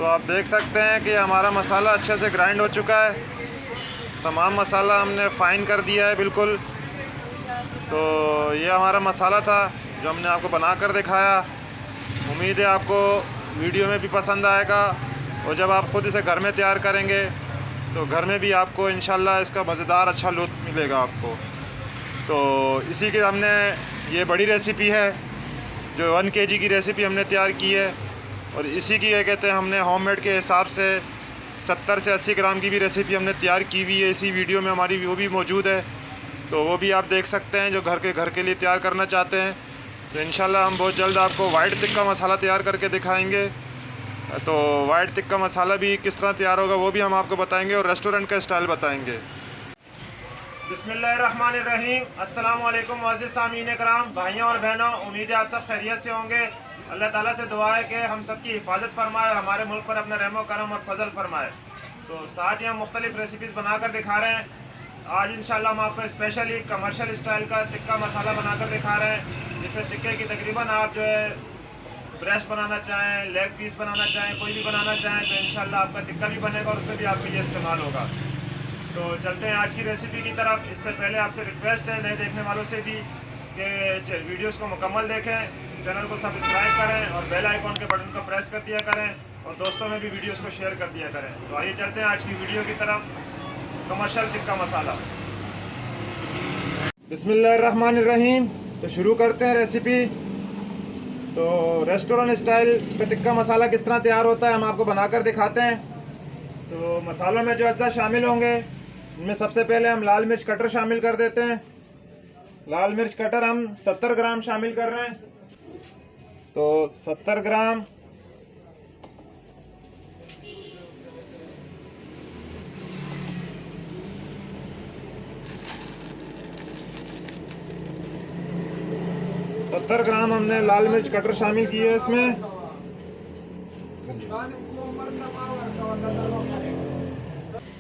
तो आप देख सकते हैं कि हमारा मसाला अच्छे से ग्राइंड हो चुका है। तमाम मसाला हमने फ़ाइन कर दिया है बिल्कुल। तो ये हमारा मसाला था जो हमने आपको बना कर दिखाया। उम्मीद है आपको वीडियो में भी पसंद आएगा, और जब आप ख़ुद इसे घर में तैयार करेंगे तो घर में भी आपको इंशाल्लाह इसका मज़ेदार अच्छा लुत्फ़ मिलेगा आपको। तो इसी के हमने ये बड़ी रेसिपी है जो 1 kg की रेसिपी हमने तैयार की है, और इसी की क्या कहते हैं हमने होममेड के हिसाब से 70 से 80 ग्राम की भी रेसिपी हमने तैयार की हुई है। इसी वीडियो में हमारी वो भी मौजूद है, तो वो भी आप देख सकते हैं जो घर के लिए तैयार करना चाहते हैं। तो इंशाल्लाह हम बहुत जल्द आपको वाइट टिक्का मसाला तैयार करके दिखाएंगे। तो वाइट टिक्का मसाला भी किस तरह तैयार होगा वो भी हम आपको बताएंगे, और रेस्टोरेंट का स्टाइल बताएंगे। बिस्मिल्लाहिर्रहमानिर्रहीम। अस्सलाम वालेकुम मुअज़्ज़िज़ सामीन कराम, भाइयों और बहनों, उम्मीद है आप सब खैरियत से होंगे। अल्लाह ताला से दुआ है कि हम सब की हिफाजत फरमाए और हमारे मुल्क पर अपना रहमो करम और फजल फरमाए। तो साथ ही हम मुख्तलिफ रेसिपीज़ बनाकर दिखा रहे हैं। आज इंशाल्लाह हम आपको स्पेशली कमर्शियल स्टाइल का टिक्का मसाला बनाकर दिखा रहे हैं, जिससे टिक्के की तकरीबन आप जो है ब्रेस्ट बनाना चाहें, लेग पीस बनाना चाहें, कोई भी बनाना चाहें तो इंशाल्लाह आपका टिक्का भी बनेगा और उसमें भी आपका ये इस्तेमाल होगा। तो चलते हैं आज की रेसिपी की तरफ। इससे पहले आपसे रिक्वेस्ट है नए देखने वालों से भी कि वीडियोस को मुकम्मल देखें, चैनल को सब्सक्राइब करें और बेल आइकॉन के बटन को प्रेस कर दिया करें, और दोस्तों में भी वीडियोस को शेयर कर दिया करें। तो आइए चलते हैं आज की वीडियो की तरफ। कमर्शियल टिक्का मसाला। बिस्मिल्लाहिर्रहमानिर्रहीम। तो शुरू करते हैं रेसिपी। तो रेस्टोरेंट स्टाइल पे टिक्का मसाला किस तरह तैयार होता है हम आपको बनाकर दिखाते हैं। तो मसालों में जो अज्जा शामिल होंगे उनमें सबसे पहले हम लाल मिर्च कटर शामिल कर देते हैं। लाल मिर्च कटर हम 70 ग्राम शामिल कर रहे हैं। तो 70 ग्राम, हमने लाल मिर्च कटर शामिल की है इसमें।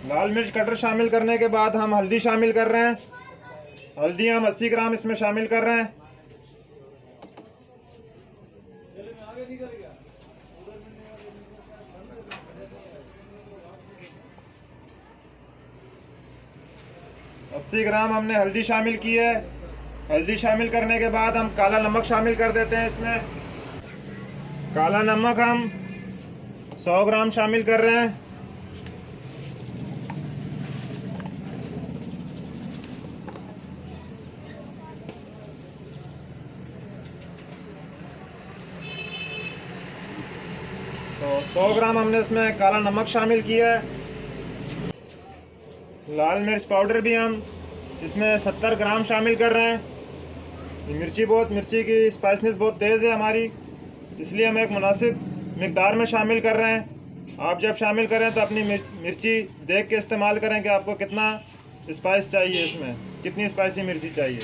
लाल मिर्च कटर शामिल करने के बाद हम हल्दी शामिल कर रहे हैं। हल्दी हम 80 ग्राम इसमें शामिल कर रहे हैं। अस्सी ग्राम हमने हल्दी शामिल की है। हल्दी शामिल करने के बाद हम काला नमक शामिल कर देते हैं इसमें। काला नमक हम 100 ग्राम शामिल कर रहे हैं। तो 100 ग्राम हमने इसमें काला नमक शामिल किया है। लाल मिर्च पाउडर भी हम इसमें 70 ग्राम शामिल कर रहे हैं। मिर्ची की स्पाइसनेस बहुत तेज़ है हमारी, इसलिए हम एक मुनासिब मिकदार में शामिल कर रहे हैं। आप जब शामिल करें तो अपनी मिर्ची देख के इस्तेमाल करें कि आपको कितना स्पाइस चाहिए, इसमें कितनी स्पाइसी मिर्ची चाहिए।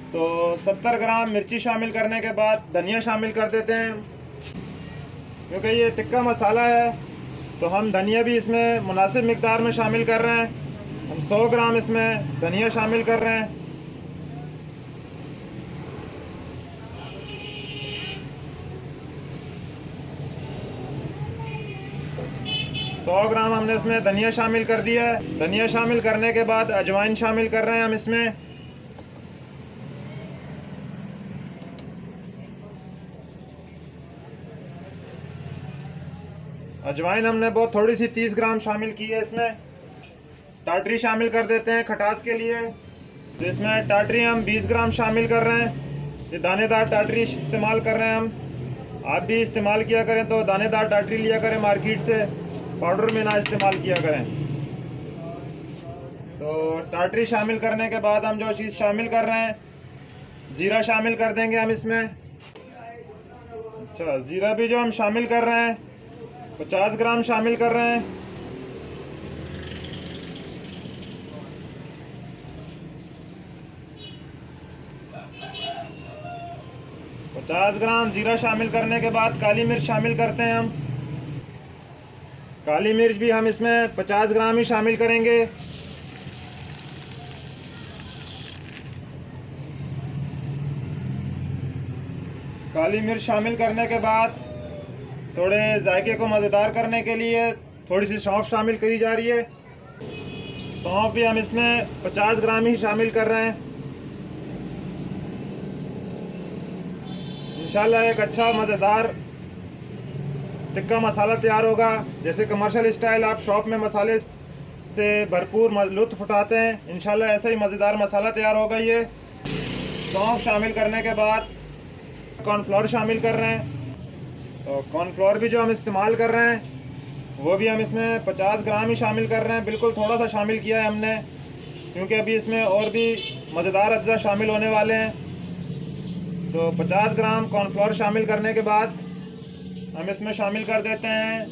तो 70 ग्राम मिर्ची शामिल करने के बाद धनिया शामिल कर देते हैं। क्योंकि ये टिक्का मसाला है तो हम धनिया भी इसमें मुनासिब मिकदार में शामिल कर रहे हैं। हम 100 ग्राम इसमें धनिया शामिल कर रहे हैं। सौ ग्राम हमने इसमें धनिया शामिल कर दिया है। धनिया शामिल करने के बाद अजवाइन शामिल कर रहे हैं हम इसमें। अजवाइन हमने बहुत थोड़ी सी 30 ग्राम शामिल की है इसमें। टाटरी शामिल कर देते हैं खटास के लिए। तो इसमें टाटरी हम 20 ग्राम शामिल कर रहे हैं। ये दानेदार टाटरी इस्तेमाल कर रहे हैं हम। आप भी इस्तेमाल किया करें तो दानेदार टाटरी लिया करें मार्केट से, पाउडर में ना इस्तेमाल किया करें। तो टाटरी शामिल करने के बाद हम जो चीज़ शामिल कर रहे हैं, ज़ीरा शामिल कर देंगे हम इसमें। अच्छा, ज़ीरा भी जो हम शामिल कर रहे हैं 50 ग्राम शामिल कर रहे हैं। पचास ग्राम ज़ीरा शामिल करने के बाद काली मिर्च शामिल करते हैं हम। काली मिर्च भी हम इसमें 50 ग्राम ही शामिल करेंगे। काली मिर्च शामिल करने के बाद थोड़े जायके को मज़ेदार करने के लिए थोड़ी सी सौंफ शामिल करी जा रही है। सौंफ भी हम इसमें 50 ग्राम ही शामिल कर रहे हैं। इंशाल्लाह एक अच्छा मज़ेदार टिक्का मसाला तैयार होगा। जैसे कमर्शियल स्टाइल आप शॉप में मसाले से भरपूर लुत्फ़ उठाते हैं, इंशाल्लाह ऐसा ही मज़ेदार मसाला तैयार होगा। ये सौंफ शामिल करने के बाद कॉर्नफ्लोर शामिल कर रहे हैं। तो कॉर्नफ्लोर भी जो हम इस्तेमाल कर रहे हैं वो भी हम इसमें 50 ग्राम ही शामिल कर रहे हैं। बिल्कुल थोड़ा सा शामिल किया है हमने, क्योंकि अभी इसमें और भी मज़ेदार अज्जा शामिल होने वाले हैं। तो 50 ग्राम कॉर्नफ्लोर शामिल करने के बाद हम इसमें शामिल कर देते हैं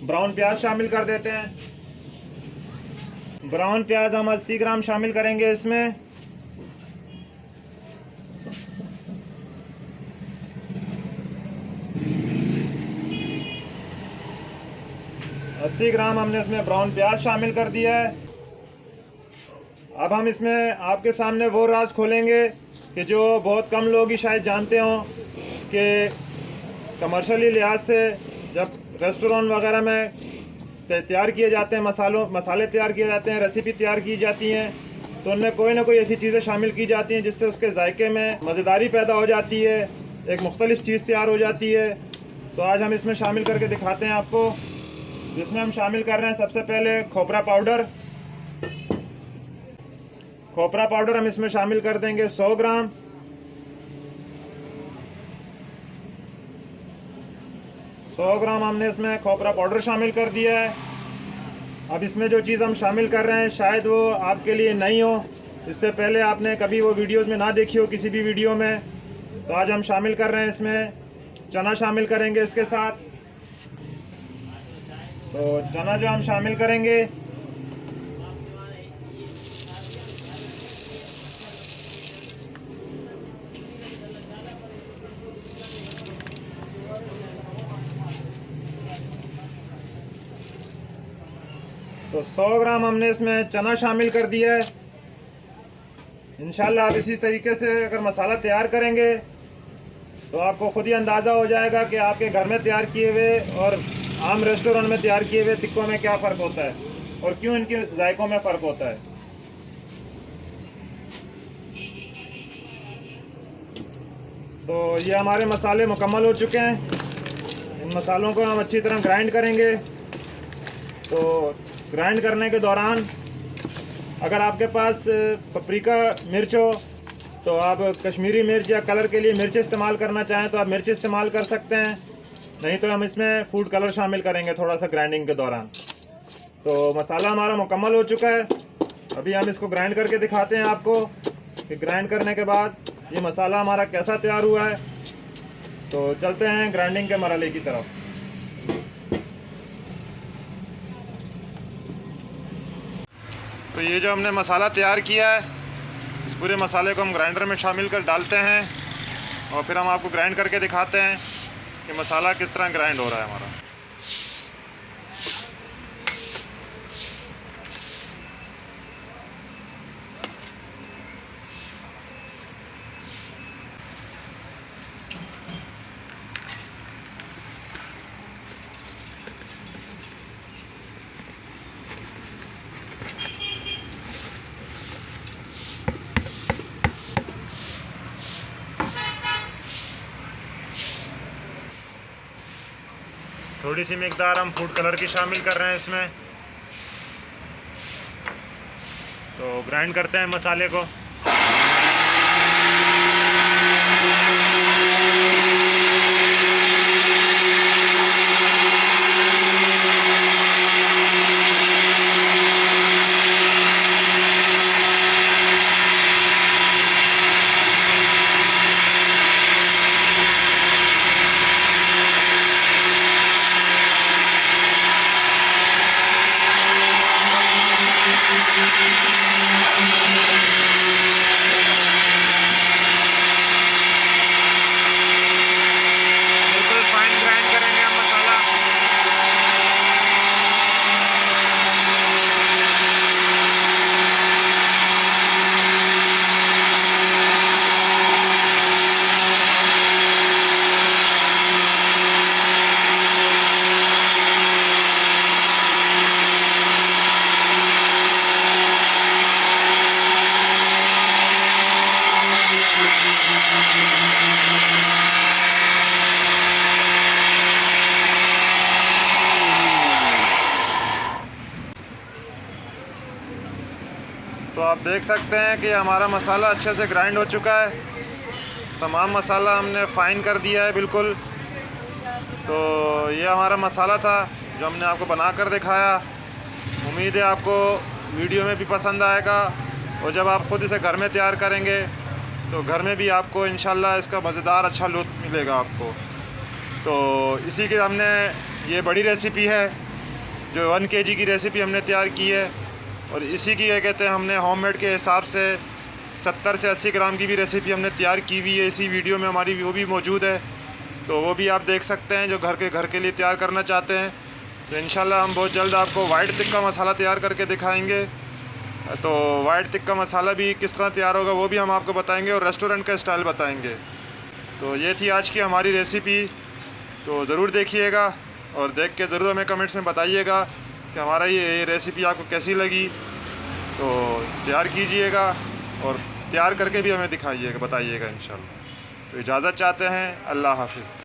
ब्राउन प्याज शामिल कर देते हैं। ब्राउन प्याज हम 80 ग्राम शामिल करेंगे इसमें। अस्सी ग्राम हमने इसमें ब्राउन प्याज शामिल कर दिया है। अब हम इसमें आपके सामने वो राज खोलेंगे कि जो बहुत कम लोग ही शायद जानते हों कि कमर्शियली लिहाज से जब रेस्टोरेंट वगैरह में तैयार किए जाते हैं मसाले तैयार किए जाते हैं, रेसिपी तैयार की जाती हैं, तो उनमें कोई ना कोई ऐसी चीज़ें शामिल की जाती हैं जिससे उसके जायके में मज़ेदारी पैदा हो जाती है, एक मुख्तलिफ चीज़ तैयार हो जाती है। तो आज हम इसमें शामिल करके दिखाते हैं आपको। जिसमें हम शामिल कर रहे हैं सबसे पहले खोपरा पाउडर। खोपरा पाउडर हम इसमें शामिल कर देंगे 100 ग्राम। हमने इसमें खोपरा पाउडर शामिल कर दिया है। अब इसमें जो चीज़ हम शामिल कर रहे हैं शायद वो आपके लिए नहीं हो, इससे पहले आपने कभी वो वीडियोस में ना देखी हो किसी भी वीडियो में। तो आज हम शामिल कर रहे हैं इसमें चना शामिल करेंगे इसके साथ। तो चना जो हम शामिल करेंगे तो 100 ग्राम हमने इसमें चना शामिल कर दिया है। इंशाल्लाह आप इसी तरीके से अगर मसाला तैयार करेंगे तो आपको खुद ही अंदाज़ा हो जाएगा कि आपके घर में तैयार किए हुए और आम रेस्टोरेंट में तैयार किए हुए टिक्कों में क्या फ़र्क होता है और क्यों इनके जायकों में फ़र्क होता है। तो ये हमारे मसाले मुकम्मल हो चुके हैं। इन मसालों को हम अच्छी तरह ग्राइंड करेंगे। तो ग्राइंड करने के दौरान अगर आपके पास पपरिका मिर्च हो तो आप कश्मीरी मिर्च या कलर के लिए मिर्च इस्तेमाल करना चाहें तो आप मिर्च इस्तेमाल कर सकते हैं, नहीं तो हम इसमें फूड कलर शामिल करेंगे थोड़ा सा ग्राइंडिंग के दौरान। तो मसाला हमारा मुकम्मल हो चुका है। अभी हम इसको ग्राइंड करके दिखाते हैं आपको कि ग्राइंड करने के बाद ये मसाला हमारा कैसा तैयार हुआ है। तो चलते हैं ग्राइंडिंग के मरहले की तरफ। तो ये जो हमने मसाला तैयार किया है इस पूरे मसाले को हम ग्राइंडर में शामिल कर डालते हैं और फिर हम आपको ग्राइंड करके दिखाते हैं कि मसाला किस तरह ग्राइंड हो रहा है हमारा। थोड़ी सी मिकदार हम फूड कलर की शामिल कर रहे हैं इसमें। तो ग्राइंड करते हैं मसाले को। आप देख सकते हैं कि हमारा मसाला अच्छे से ग्राइंड हो चुका है। तमाम मसाला हमने फ़ाइन कर दिया है बिल्कुल। तो ये हमारा मसाला था जो हमने आपको बना कर दिखाया। उम्मीद है आपको वीडियो में भी पसंद आएगा, और जब आप ख़ुद इसे घर में तैयार करेंगे तो घर में भी आपको इंशाल्लाह इसका मज़ेदार अच्छा लुत्फ़ मिलेगा आपको। तो इसी के हमने ये बड़ी रेसिपी है जो 1 kg की रेसिपी हमने तैयार की है, और इसी की क्या कहते हैं हमने होममेड के हिसाब से 70 से 80 ग्राम की भी रेसिपी हमने तैयार की हुई है। इसी वीडियो में हमारी वो भी मौजूद है, तो वो भी आप देख सकते हैं जो घर के लिए तैयार करना चाहते हैं। तो इंशाल्लाह हम बहुत जल्द आपको वाइट टिक्का मसाला तैयार करके दिखाएंगे। तो वाइट टिक्का मसाला भी किस तरह तैयार होगा वो भी हम आपको बताएंगे, और रेस्टोरेंट का स्टाइल बताएंगे। तो ये थी आज की हमारी रेसिपी। तो ज़रूर देखिएगा, और देख के ज़रूर हमें कमेंट्स में बताइएगा कि हमारा ये रेसिपी आपको कैसी लगी। तो तैयार कीजिएगा और तैयार करके भी हमें दिखाइएगा, बताइएगा इंशाल्लाह। तो इजाज़त चाहते हैं। अल्लाह हाफ़िज़।